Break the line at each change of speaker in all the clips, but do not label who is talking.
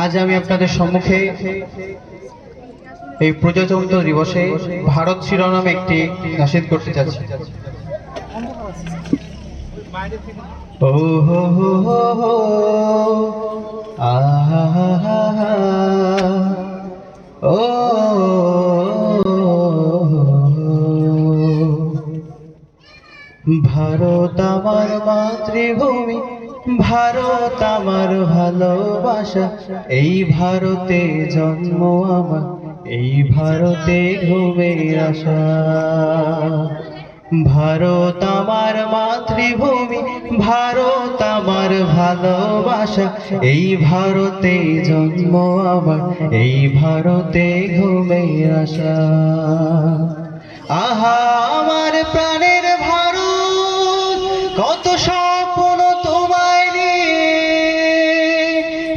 আজ আমি আপনাদের সম্মুখে এই প্রজাতন্ত্র দিবসে ভারত শিরোনামে একটি নাশিদ করতে যাচ্ছি। ও হো হো হো হো ও ভারত আমার মাতৃভূমি, ভারত আমার ভালোবাসা, এই ভারতে জন্ম আমার, এই ভারতে ঘুমের আশা। ভারত আমার মাতৃভূমি, ভারত আমার ভালোবাসা, এই ভারতে জন্ম আমার, এই ভারতে ঘুমের আশা। আহা আমার প্রাণের ভারত, কত স্বপ্ন তোমায় নিয়ে,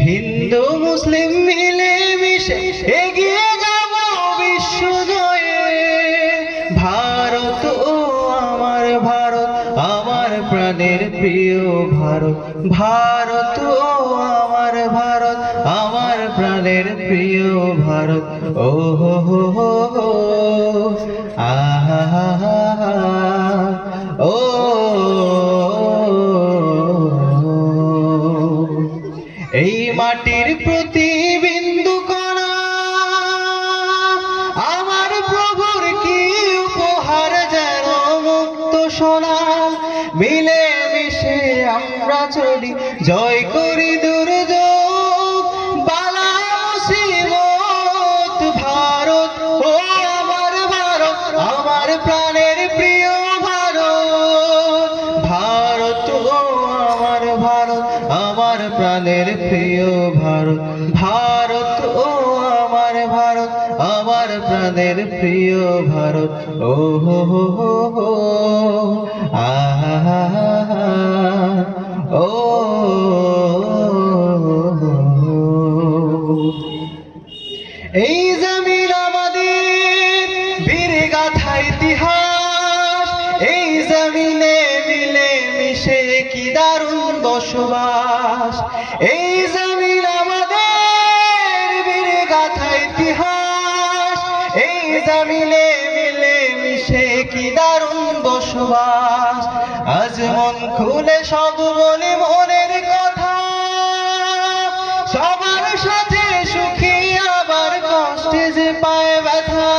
হিন্দু মুসলিম মিলে মিশে এগিয়ে যাব বিশ্ব জয়ে। ভারত ও আমার ভারত, আমার প্রাণের প্রিয় ভারত। ভারত ও আমার ভারত, আমার প্রাণের প্রিয় ভারত। ও হো হো হো হো আহা ও এই মাটির প্রতি বিন্দু কণা আমার প্রভুর কি উপহার, যেন মুক্ত সোনা। মিলে মিশে আমরা চলি, জয় করি দুর্যোগ বালা মুসিবত। ভারত ও আমার ভারত, আমার প্রাণের প্রিয় ভারত। ভারত ও আমার ভারত, আমার প্রাণের প্রিয় ভারত। ভারত ও আমার ভারত, আমার প্রাণের প্রিয় ভারত। ও হো হো হো হো আহা ও এই জমিন আমাদের বীর গাথা ইতিহাস, এই জমিনে মিলে মিশে কি দারুণ বসবাস। এই জমিন আমাদের বীর গাথা ইতিহাস, এই জমিনে মিলে মিশে কি দারুণ বসবাস। আজ মন খুলে সব বলি মনের কথা, সবার সাথে সুখী আবার কষ্টে যে পায় ব্যথা।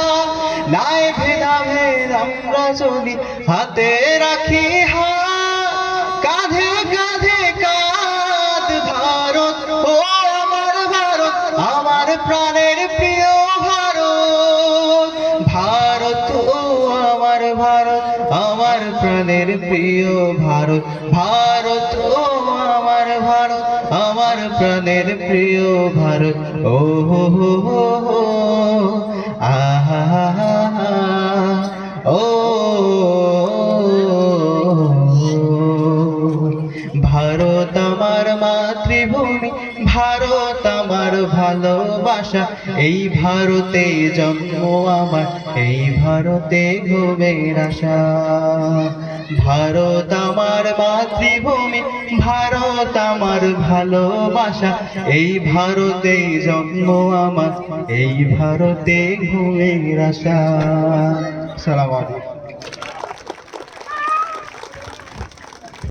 নাই ভেদাভেদ আমরা চলি, হাতে রাখি হাত, কাঁধে কাঁধে কাঁধ। ভারত ও আমার ভারত, আমার প্রাণের প্রিয় ভারত। ভারত ও আমার ভারত, আমার প্রাণের প্রিয় ভারত। ভারত ও আমার ভারত, আমার প্রাণের প্রিয় ভারত। ও হো হো হো হো আহা ও ভারত আমার মাতৃভূমি, ভারত আমার ভালোবাসা, এই ভারতে জন্ম আমার, এই ভারতে ঘুমের আশা। ভারত আমার মাতৃভূমি, ভারত আমার ভালোবাসা, এই ভারতে জন্ম আমার, এই ভারতে ঘুমের আশা। সালাম আলাইকুম।